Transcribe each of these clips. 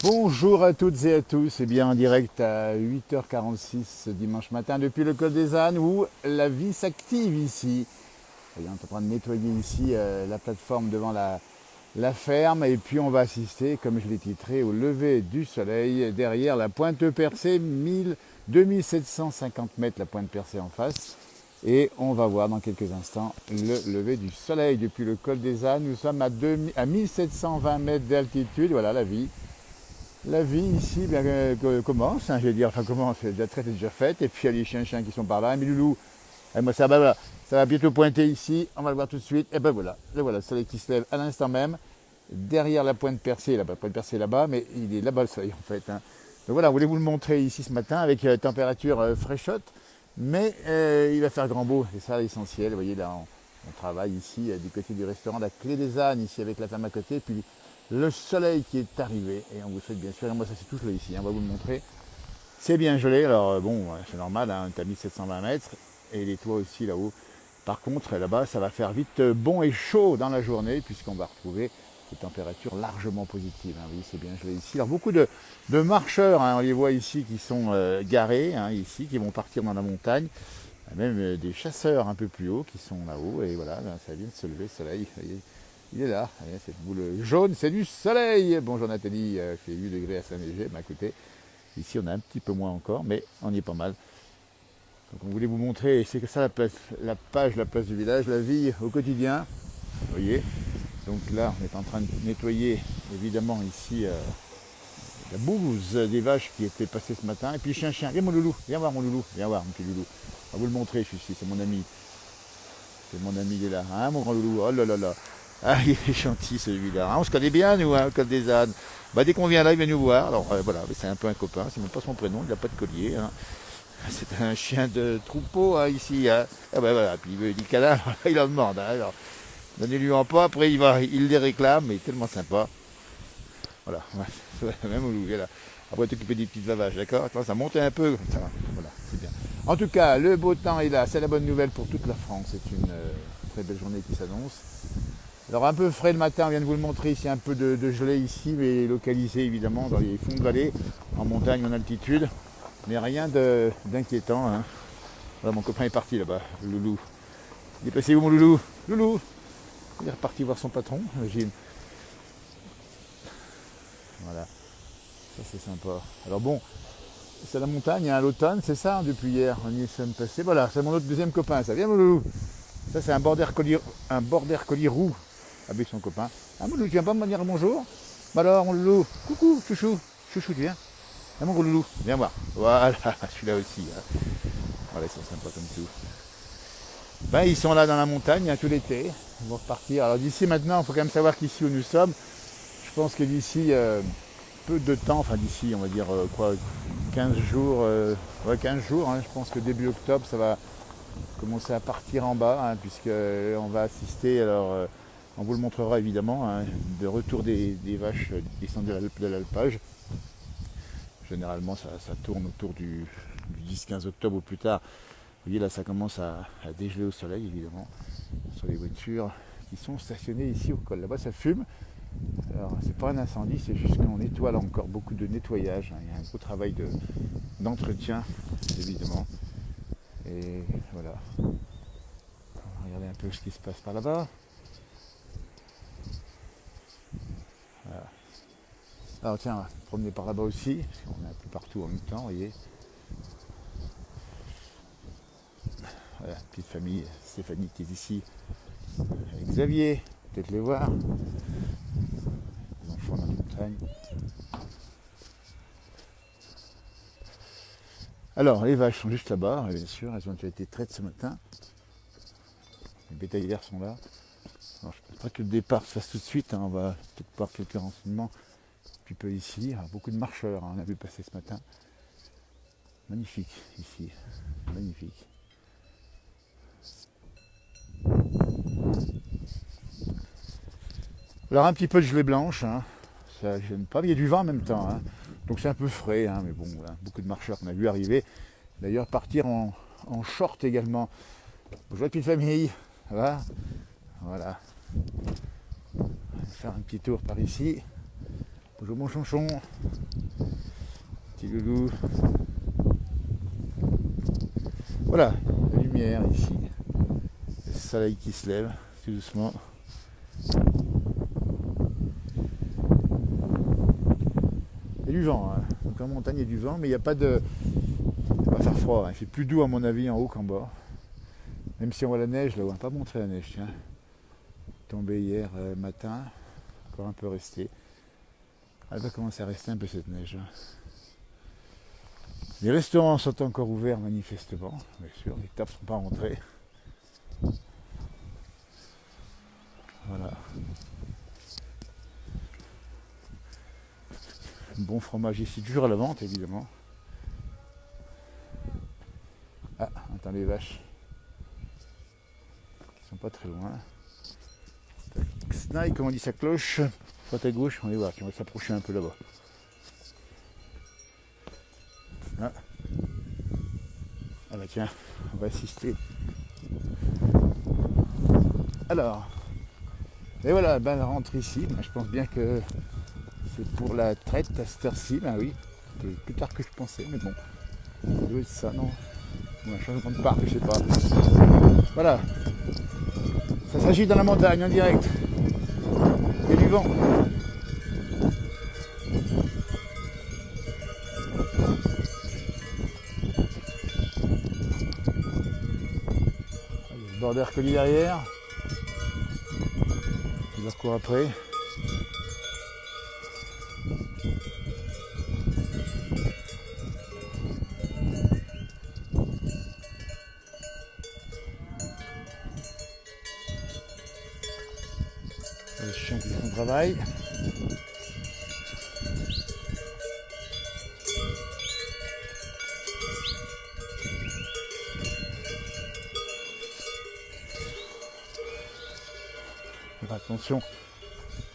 Bonjour à toutes et à tous, et bien en direct à 8h46 ce dimanche matin depuis le col des ânes où la vie s'active ici. On est en train de nettoyer ici la plateforme devant la ferme et puis on va assister, comme je l'ai titré, au lever du soleil derrière la pointe percée, 2750 mètres la pointe percée en face. Et on va voir dans quelques instants le lever du soleil depuis le col des ânes. Nous sommes à 1720 mètres d'altitude, voilà la vie. La vie ici bien, commence, je vais dire, enfin commence, la traite est déjà faite, et puis il y a les chiens qui sont par là, mais loulou, et moi ça, voilà, ça va bientôt pointer ici, on va le voir tout de suite, et ben voilà, le soleil qui se lève à l'instant même, derrière la pointe percée, la pointe percée là-bas, mais il est là-bas le soleil en fait. Donc voilà, on voulait vous le montrer ici ce matin avec température fraîchotte, mais il va faire grand beau, c'est ça l'essentiel, vous voyez là, on travaille ici du côté du restaurant La Clé des Ânes, ici avec la femme à côté, puis le soleil qui est arrivé, et on vous souhaite bien sûr, et moi ça c'est tout gelé ici, on va vous le montrer. C'est bien gelé, alors bon, c'est normal, hein, tu as mis 720 mètres, et les toits aussi là-haut. Par contre, là-bas, ça va faire vite bon et chaud dans la journée, puisqu'on va retrouver des températures largement positives. Hein, oui, c'est bien gelé ici. Alors beaucoup de marcheurs, hein, on les voit ici, qui sont garés, hein, ici, qui vont partir dans la montagne. Même des chasseurs un peu plus haut qui sont là-haut, et voilà, là, ça vient de se lever, le soleil. Vous voyez, il est là, cette boule jaune, c'est du soleil. Bonjour Nathalie, il fait 8 degrés à Saint-Léger. Bah, écoutez, ici on a un petit peu moins encore, mais on y est pas mal. Donc on voulait vous montrer, c'est que ça la place, la place du village, la vie au quotidien. Vous voyez, donc là on est en train de nettoyer évidemment ici la bouse des vaches qui étaient passées ce matin. Et puis chien, viens mon loulou, viens voir mon loulou, viens voir mon petit loulou. On va vous le montrer, celui-ci, c'est mon ami. C'est mon ami, il est là, hein, mon grand loulou. Oh là là là. Ah, il est gentil celui-là. Hein, on se connaît bien, nous, hein, au Col des ânes. Bah, dès qu'on vient là, il vient nous voir. Alors voilà, c'est un peu un copain, c'est même pas son prénom, il n'a pas de collier. Hein. C'est un chien de troupeau hein, ici. Hein. Ah bah voilà, puis il veut des câlins, il en demande. Hein, alors, donnez-lui en pas, après il les réclame, mais il est tellement sympa. Voilà, ouais, même au loup, là. Après t'occuper des petites vavages, d'accord. Attends, ça monte un peu, ça va. Voilà, c'est bien. En tout cas, le beau temps est là, c'est la bonne nouvelle pour toute la France. C'est une très belle journée qui s'annonce. Alors un peu frais le matin, on vient de vous le montrer ici, un peu de gelée ici, mais localisé évidemment dans les fonds de vallée, en montagne, en altitude. Mais rien d'inquiétant. Hein. Voilà, mon copain est parti là-bas, le loulou. Il est passé où mon loulou? Loulou. Il est reparti voir son patron, j'imagine. Voilà, ça c'est sympa. Alors bon, c'est la montagne, hein, l'automne, c'est ça, hein, depuis hier, on y est semaine passée. Voilà, c'est mon autre deuxième copain, ça vient mon loulou. Ça c'est un border collie roux avec son copain. Ah mon loulou, tu viens pas me dire bonjour? Bah alors mon loulou, coucou, chouchou, chouchou, tu viens? Ah mon gros loulou, viens voir. Voilà, je suis là aussi. Hein. Voilà, ils sont sympas comme tout. Ben, ils sont là dans la montagne hein, tout l'été. Ils vont repartir. Alors d'ici maintenant, il faut quand même savoir qu'ici où nous sommes, je pense que d'ici peu de temps, enfin d'ici on va dire 15 jours, ouais 15 jours, hein, je pense que début octobre ça va commencer à partir en bas, hein, puisque on va assister, alors on vous le montrera évidemment, hein, de retour des vaches descendues de l'alpage. Généralement ça tourne autour du 10-15 octobre ou plus tard. Vous voyez là ça commence à dégeler au soleil évidemment sur les voitures qui sont stationnées ici au col. Là-bas ça fume. Alors c'est pas un incendie, c'est juste qu'on nettoie là encore beaucoup de nettoyage. Hein. Il y a un gros travail d'entretien évidemment. Et voilà. On va regarder un peu ce qui se passe par là-bas. Voilà. Alors tiens, on va se promener par là-bas aussi. On est un peu partout en même temps, vous voyez. Voilà, petite famille, Stéphanie qui est ici avec Xavier, peut-être les voir. Les enfants dans la montagne. Alors, les vaches sont juste là-bas, bien sûr, elles ont déjà été traites ce matin. Les bétaillères sont là. Alors, je ne pense pas que le départ se fasse tout de suite, hein. On va peut-être voir quelques renseignements un petit peu ici. Alors, beaucoup de marcheurs, hein, on a vu passer ce matin. Magnifique ici, magnifique. Alors un petit peu de gelée blanche, hein. Ça gêne pas, mais il y a du vent en même temps. Hein. Donc c'est un peu frais, hein, mais bon, voilà. Beaucoup de marcheurs qu'on a vu arriver. D'ailleurs partir en short également. Bonjour petite famille, ça va? Voilà. On va faire un petit tour par ici. Bonjour mon chonchon. Petit loulou. Voilà, la lumière ici. Le soleil qui se lève tout doucement. Il y a du vent, hein. Donc en montagne il y a du vent, mais il n'y a pas de. Il va pas faire froid, hein. Il fait plus doux à mon avis en haut qu'en bas. Même si on voit la neige, là on va pas montrer la neige, tiens. Tombée hier matin, encore un peu restée. Elle va commencer à rester un peu cette neige. Les restaurants sont encore ouverts manifestement, bien sûr, les tables ne sont pas rentrées. Voilà. Bon fromage ici, toujours à la vente évidemment. Ah, attends les vaches. Qui sont pas très loin. Snail, comme on dit sa cloche. Soit à gauche, on va voir, on va s'approcher un peu là-bas. Ah. Ah bah tiens, on va assister. Alors, et voilà, ben elle rentre ici. Ben, je pense bien que c'est pour la traite à cette heure-ci. Ben oui, c'était plus tard que je pensais, mais bon. Ça doit être ça, non? Ou un changement de parc, je sais pas. Voilà. Ça s'agit dans la montagne en direct. Il y a du vent. Il y a le border collie derrière. Il leur court après. Le chien qui fait son travail. Faire attention,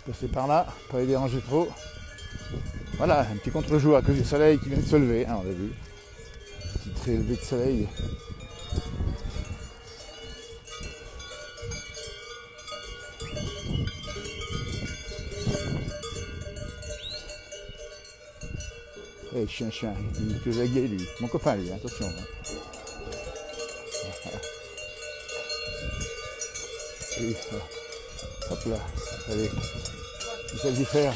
passer par là, pas les déranger trop. Voilà, un petit contre-jour à cause du soleil qui vient de se lever, hein, on l'a vu. Petit très levé de soleil. Eh, chien, il est que zagué lui. Mon copain lui, attention. Hein. Oui, hop là, allez, il s'agit de faire.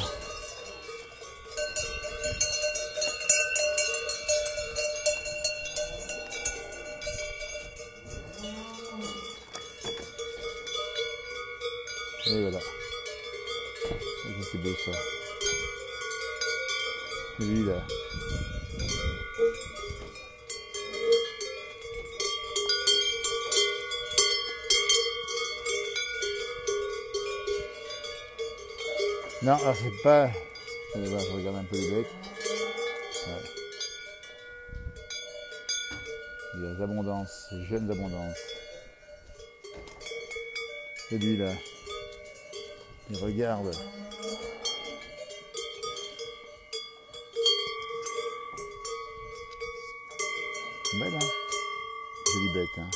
Et voilà. C'est beau ça. Et lui là. Non, alors c'est pas. Allez voir, je regarde un peu les bêtes. Ouais. Il y a abondances, jeunes abondances. Et lui là. Il regarde. Belle hein. Jolie bête hein.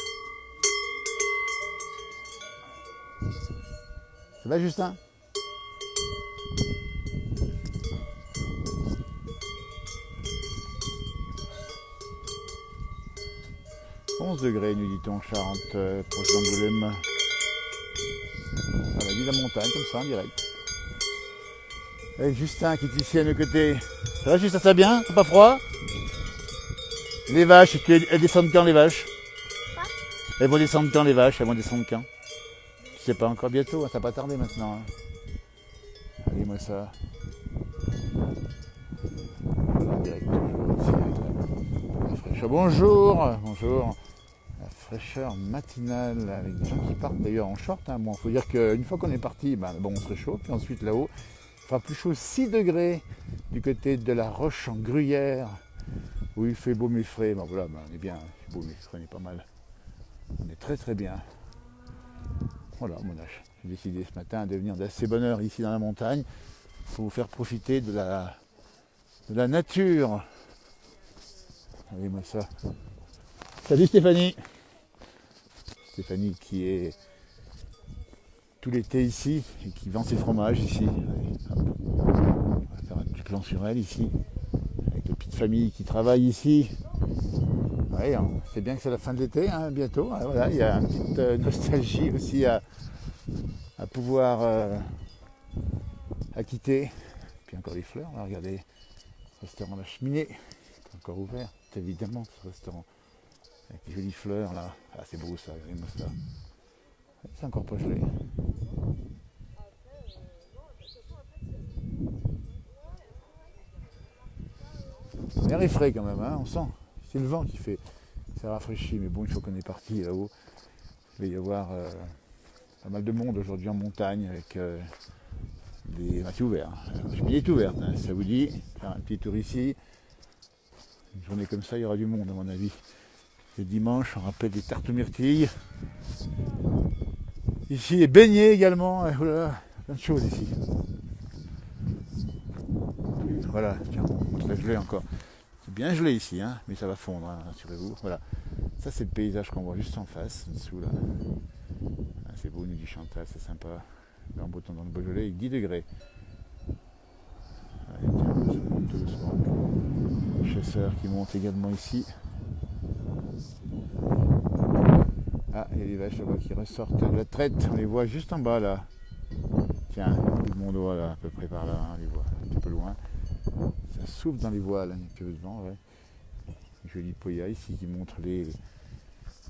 Ça va Justin? 11 degrés, nous dit-on, Charente, proche d'Angoulême. À la vie de la montagne, comme ça, en direct. Avec Justin qui est ici à nos côtés. Ça va Justin, ça va bien? T'as pas froid? Les vaches, elles descendent quand les vaches? Quoi? Elles vont descendre quand les vaches? Elles vont descendre quand? Je sais pas, encore bientôt, hein, ça va pas tarder maintenant. Hein. Regardez-moi ça. Voilà, en direct, toujours ici avec la fraîcheur. Bonjour, bonjour. La fraîcheur matinale avec des gens qui partent d'ailleurs en short. Hein. Bon, faut dire qu'une fois qu'on est parti, ben, bon, on se réchauffe. Puis ensuite là-haut, il fera plus chaud 6 degrés du côté de la Roche en Gruyère. Où il fait beau mais frais. Ben, voilà, ben, on est bien. Il fait beau mais frais, on est pas mal. On est très très bien. Voilà, mon âge. J'ai décidé ce matin de venir d'assez bonne heure ici dans la montagne pour vous faire profiter de la nature. Regardez-moi ça. Salut Stéphanie. Stéphanie qui est tout l'été ici et qui vend ses fromages ici. Allez, hop. On va faire un plan sur elle ici, avec les petites familles qui travaillent ici. Oui, c'est bien que c'est la fin de l'été, hein, bientôt. Voilà, il y a une petite nostalgie aussi à pouvoir acquitter. Puis encore des fleurs, là, regardez, restaurant La Cheminée, qui est encore ouvert, évidemment, ce restaurant. Avec les jolies fleurs, là. Ah, c'est beau ça, regardez-moi ça. C'est encore pas gelé. L'air est frais quand même, hein, on sent. C'est le vent qui fait. Ça rafraîchit, mais bon, une fois qu'on est parti là-haut, il va y avoir pas mal de monde aujourd'hui en montagne avec des. Bah, c'est ouvert. La cheminée est ouverte, hein, ça vous dit. Faire un petit tour ici. Une journée comme ça, il y aura du monde à mon avis. Le dimanche, on rappelle des tartes aux myrtilles. Ici, les beignets également. Et voilà, plein de choses ici. Voilà, tiens, on se la gelée encore. C'est bien gelé ici, hein, mais ça va fondre, hein, rassurez-vous. Voilà. Ça, c'est le paysage qu'on voit juste en face, en dessous là. Ah, c'est beau, nous dit Chantal, c'est sympa. En beau temps dans le Beaujolais, avec 10 degrés. Allez, tiens, tout doucement. Les chasseurs qui montent également ici. Ah, il y a les vaches là-bas qui ressortent de la traite. On les voit juste en bas là. Tiens, tout le monde voit là, à peu près par là, hein, on les voit un petit peu loin. Ça souffle dans les voiles, il y a un peu de vent, ouais. Joli poya ici qui montre les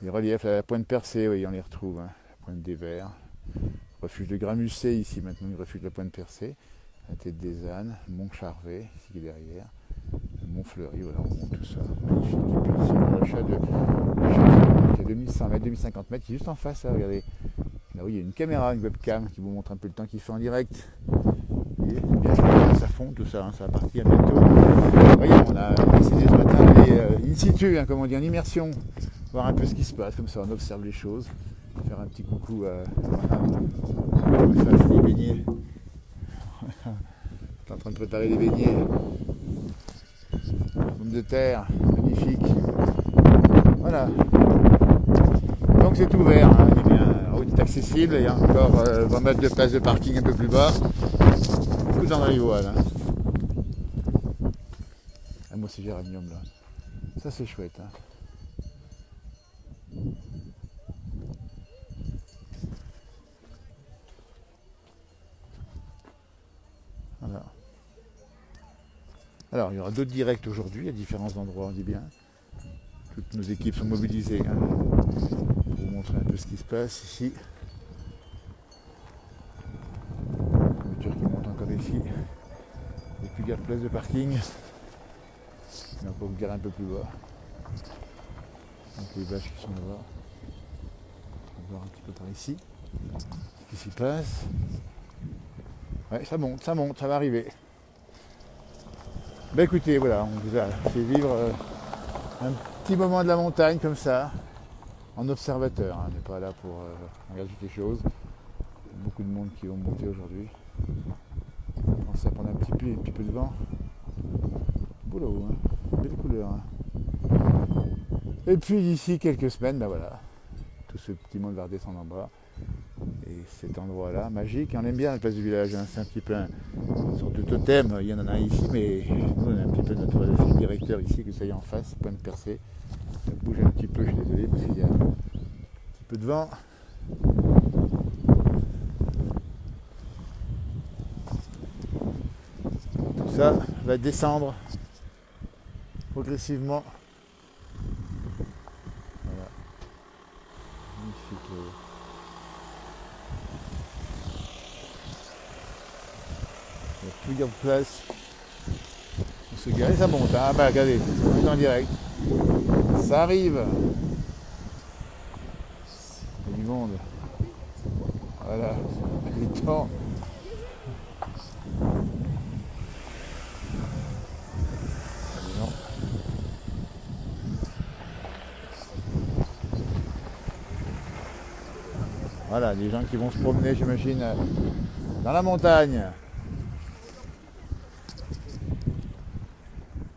reliefs, la pointe percée, oui, on les retrouve, hein. La pointe des Verts. Refuge de Gramusset ici, maintenant le refuge de la pointe percée. La tête des ânes, Mont Charvet, ici qui est derrière. Mont Fleury, voilà, on monte tout ça. Magnifique. Et puis ici, on a l'achat de 2100 mètres, 2050 mètres, qui est juste en face, là, regardez. Là, oui, il y a une caméra, une webcam qui vous montre un peu le temps qu'il fait en direct. Et bien, ça fond tout ça, hein, ça va partir bientôt. Voyez, on a décidé ce matin d'aller in situ, hein, comme on dit, en immersion, voir un peu ce qui se passe, comme ça on observe les choses, faire un petit coucou à voilà. Ça, c'est des beignets. On est en train de préparer des beignets. Pommes de terre, magnifique. Voilà. Donc c'est ouvert, hein, il est bien, la route est accessible, il y a encore 20 mètres de place de parking un peu plus bas. Tout dans les voiles. Hein. Ah, moi c'est géranium là. Ça c'est chouette. Hein. Voilà. Alors il y aura d'autres directs aujourd'hui à différents endroits, on dit bien. Toutes nos équipes sont mobilisées, hein, pour vous montrer un peu ce qui se passe ici. La voiture qui monte encore ici. Il n'y a plus de place de parking. Mais on peut vous garer un peu plus bas. Donc les vaches qui sont là-bas. On va voir un petit peu par ici ce qui s'y passe. Ouais, ça monte, ça va arriver. Ben écoutez, voilà, on vous a fait vivre un petit moment de la montagne comme ça, en observateur. Hein, on n'est pas là pour regarder quelque chose. Il y a beaucoup de monde qui vont monter aujourd'hui. On pense à prendre un petit peu de vent. Beau là-haut, hein, belle couleur. Hein. Et puis d'ici quelques semaines, ben voilà, tout ce petit monde va redescendre en bas. Et cet endroit-là, magique, on aime bien la place du village, hein. C'est un petit peu une sorte de totem, il y en a ici, mais nous on a un petit peu notre fil directeur ici, que ça y est en face, pointe percée. Ça bouge un petit peu, je suis désolé, parce qu'il y a un petit peu de vent. Tout ça va descendre progressivement. Voilà. Magnifique. Il y a plusieurs places. On se gare et ça monte. Ah bah regardez, on est en direct. Ça arrive. Il y a du monde. Voilà, il est temps. Voilà, des gens qui vont se promener, j'imagine, dans la montagne.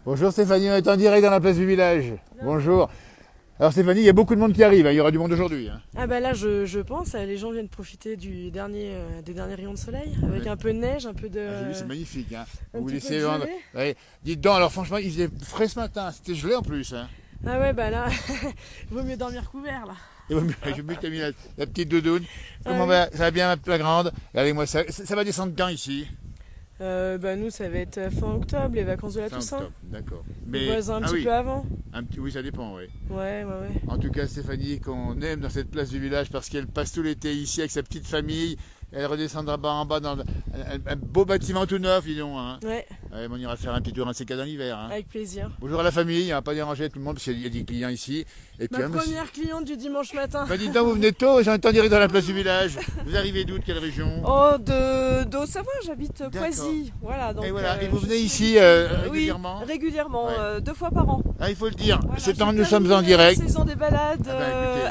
Bonjour Stéphanie, on est en direct dans la place du village. Bonjour. Alors Stéphanie, il y a beaucoup de monde qui arrive, hein. Il y aura du monde aujourd'hui. Hein. Ah bah là je pense, les gens viennent profiter des derniers rayons de soleil, avec un peu de neige, un peu de... Ah, j'ai vu, c'est magnifique. Hein. un Vous petit laissez peu de vendre. gelée. Ouais. Dites donc, alors franchement, il faisait frais ce matin, c'était gelé en plus. Hein. Ah ouais bah là, vaut mieux dormir couvert là. Et j'ai vu que tu as mis la petite doudoune. Comment Ah va? Ça va bien la grande? Regardez-moi ça va descendre quand ici? Bah nous ça va être fin octobre, les vacances de la Fin Toussaint. octobre, d'accord. Les voisins un petit oui, peu avant. oui, ça dépend, oui. Ouais. En tout cas, Stéphanie, qu'on aime dans cette place du village parce qu'elle passe tout l'été ici avec sa petite famille. Elle redescendra en bas dans un beau bâtiment tout neuf, dis donc. Hein. Ouais, Ouais, on ira faire un petit tour à ces cas dans l'hiver. Hein. avec plaisir. Bonjour à la famille, on va pas déranger tout le monde parce qu'il y a des clients ici. Et puis, Ma hein, première cliente du dimanche matin. bah, dites donc, vous venez tôt, j'ai entendu direct dans la place du village. Vous arrivez d'où, de quelle région? Oh, de Haute-Savoie, j'habite D'accord. Poissy. Voilà, donc, Et voilà, et vous je venez suis- ici régulièrement? Oui, régulièrement, Ouais. 2 fois par an. Ah, il faut le dire, Voilà, nous j'ai sommes en terminé direct. La saison des balades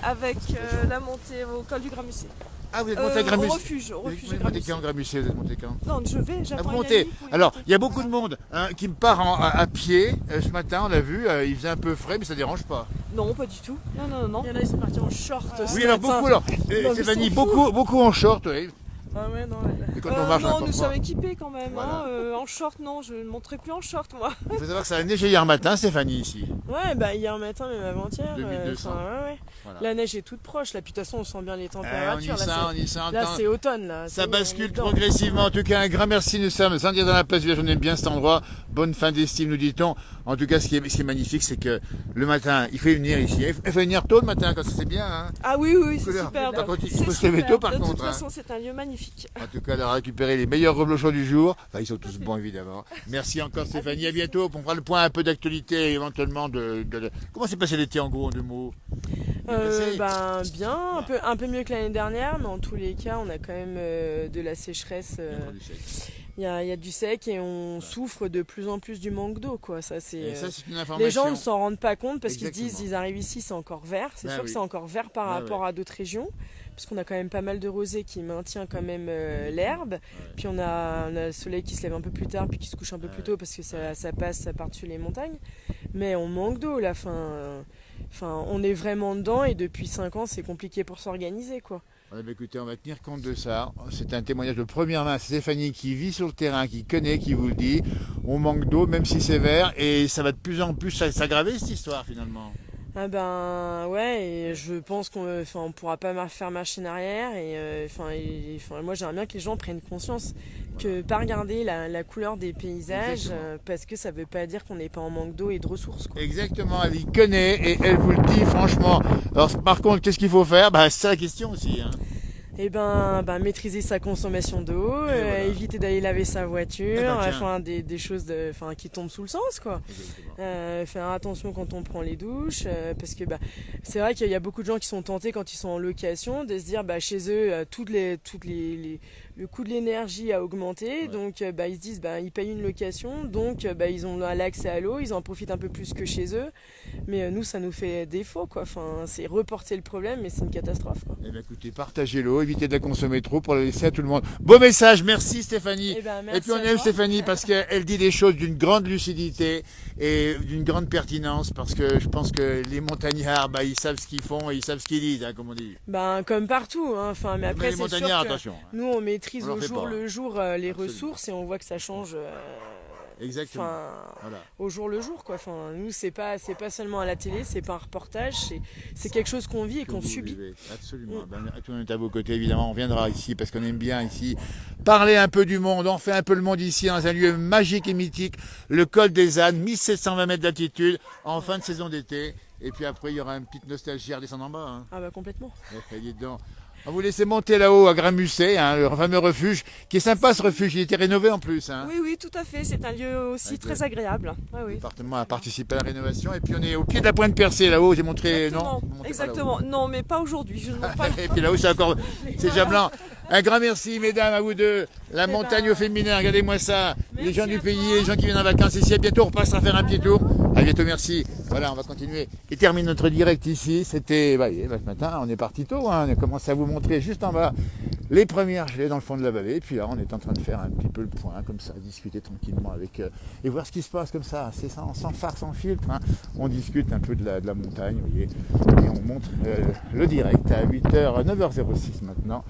Ah bah, écoutez, avec la montée au col du Gramusset. Ah, vous êtes monté à Gramus? Au refuge Vous êtes monté Gramusset. quand, Gramusset? Vous êtes monté quand? Non, Ah, j'attends vous montez. Yannick pour y Alors, monter. il y a beaucoup de monde hein, qui me part à pied. Ce matin, on l'a vu, il faisait un peu frais, mais ça dérange pas. Non, pas du tout. Non. Il y en a, ils sont partis en short. ce Oui, alors matin. beaucoup, alors, Non, mais Stéphanie, ils sont beaucoup en short, oui. Ah ouais, non. Et quand on marche, non, on nous va sommes pas. équipés quand même. Voilà. En short, non, je ne monterai plus en short, moi. Il faut savoir que ça a neigé hier matin, Stéphanie, ici. Ouais, bah hier matin, même avant-hier. 2200. Ouais. Voilà. La neige est toute proche, là. Puis de toute façon, on sent bien les températures. On y sent. Là, c'est automne, là. Ça on est bascule dedans. progressivement. En tout cas, un grand merci. Nous sommes sans dire dans la place du village. On aime bien cet endroit. Bonne fin d'estime, nous dit-on. En tout cas, ce qui est magnifique, c'est que le matin, il faut venir ici. Il faut venir tôt le matin, quand c'est bien. Hein. Ah oui, c'est Couleur. superbe. Par contre, il C'est faut se lever superbe. tôt, par De contre, toute hein. façon, c'est un lieu magnifique. En tout cas, de récupérer les meilleurs reblochons du jour. Enfin, ils sont tous bons, évidemment. Merci encore, Stéphanie. À bientôt. On fera le point un peu d'actualité, éventuellement. Comment s'est passé l'été, en gros, en 2 mots? Bien, un peu mieux que l'année dernière, mais en tous les cas, on a quand même de la sécheresse. Il y a du sec et on souffre de plus en plus du manque d'eau, quoi. Ça, c'est une information. les gens ne s'en rendent pas compte parce qu'ils se Exactement. disent ils arrivent ici, c'est encore vert. C'est Ben sûr oui. que c'est encore vert par Ben rapport ouais. à d'autres régions, parce qu'on a quand même pas mal de rosée qui maintient quand même l'herbe. Puis on a le soleil qui se lève un peu plus tard, puis qui se couche un peu plus tôt parce que ça passe par-dessus les montagnes. Mais on manque d'eau, là. Enfin, on est vraiment dedans et depuis 5 ans, c'est compliqué pour s'organiser, quoi. Ouais, bah, écoutez, on va tenir compte de ça. C'est un témoignage de première main. C'est Stéphanie qui vit sur le terrain, qui connaît, qui vous le dit. On manque d'eau, même si c'est vert, et ça va de plus en plus s'aggraver cette histoire finalement. Ah ben ouais, et je pense qu'on pourra pas faire machine arrière et moi j'aimerais bien que les gens prennent conscience que pas regarder la couleur des paysages parce que ça veut pas dire qu'on n'est pas en manque d'eau et de ressources, quoi. Exactement, elle y connaît et elle vous le dit franchement. Alors par contre, qu'est-ce qu'il faut faire? C'est la question aussi. Hein. Et maîtriser sa consommation d'eau, voilà. éviter d'aller laver sa voiture, tiens. des choses qui tombent sous le sens, quoi. Faire attention quand on prend les douches, parce que c'est vrai qu'il y a beaucoup de gens qui sont tentés quand ils sont en location de se dire chez eux le coût de l'énergie a augmenté, donc ils se disent ils payent une location, donc ils ont l'accès à l'eau, ils en profitent un peu plus que chez eux, mais nous ça nous fait défaut, quoi. C'est reporter le problème, mais c'est une catastrophe, quoi. Eh bien, écoutez, partagez l'eau, évitez de la consommer trop pour la laisser à tout le monde. Beau message, merci Stéphanie. Merci et puis on à aime toi. Stéphanie parce qu'elle dit des choses d'une grande lucidité et d'une grande pertinence, parce que je pense que les montagnards, ils savent ce qu'ils font et ils savent ce qu'ils disent, hein, comme on dit. Comme partout, hein. Mais après les c'est sûr montagnards, que attention. nous on maîtrise On leur au fait jour pas. le jour les Absolument. ressources et on voit que ça change Exactement. Voilà. au jour le jour, quoi. Nous c'est pas seulement à la télé, c'est pas un reportage, c'est quelque chose qu'on vit et qu'on Vous subit. vivez. Absolument. Tout est à vos côtés, évidemment. On viendra ici parce qu'on aime bien ici parler un peu du monde. On fait un peu le monde ici dans un lieu magique et mythique, le col des Ânes, 1720 mètres d'altitude, en fin de saison d'été. Et puis après, il y aura une petite nostalgie à redescendre en bas. Hein. Ah complètement. Dites donc. On vous laisse monter là-haut à Gramusset, hein, le fameux refuge, qui est sympa ce refuge. Il a été rénové en plus. Hein. Oui, tout à fait. C'est un lieu aussi très agréable. Le département a participé à la rénovation. Et puis on est au pied de la pointe percée là-haut. J'ai montré. Exactement. Non, vous montez pas Exactement. Non, mais pas aujourd'hui. Je ne monte pas. Et puis là-haut, c'est encore. C'est déjà blanc. Un grand merci, mesdames, à vous deux. La montagne au féminin, regardez-moi ça. Les Merci gens du à pays, toi. les gens qui viennent en vacances ici. À bientôt, on repassera faire un petit tour. À bientôt, merci. Voilà, on va continuer. Et termine notre direct ici. C'était. Ce matin, on est parti tôt. Hein. On a commencé à vous montrer juste en bas les premières gelées dans le fond de la vallée. Et puis là, on est en train de faire un petit peu le point, comme ça, discuter tranquillement avec et voir ce qui se passe comme ça. C'est sans phare, sans filtre. Hein. On discute un peu de la montagne, vous voyez. Et on montre le direct à 8h, 9h06 maintenant.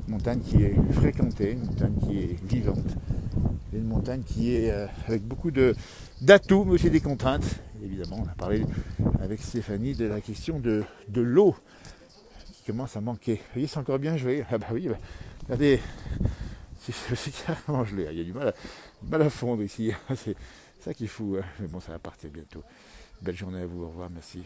Une montagne qui est fréquentée, une montagne qui est vivante. Une montagne qui est avec beaucoup d'atouts, mais aussi des contraintes. Évidemment, on a parlé avec Stéphanie de la question de l'eau qui commence à manquer. Vous voyez, c'est encore bien gelé. Ah bah oui, regardez, c'est carrément gelé. Il y a du mal à fondre ici. C'est ça qui est fou. Mais bon, ça va partir bientôt. Belle journée à vous. Au revoir. Merci.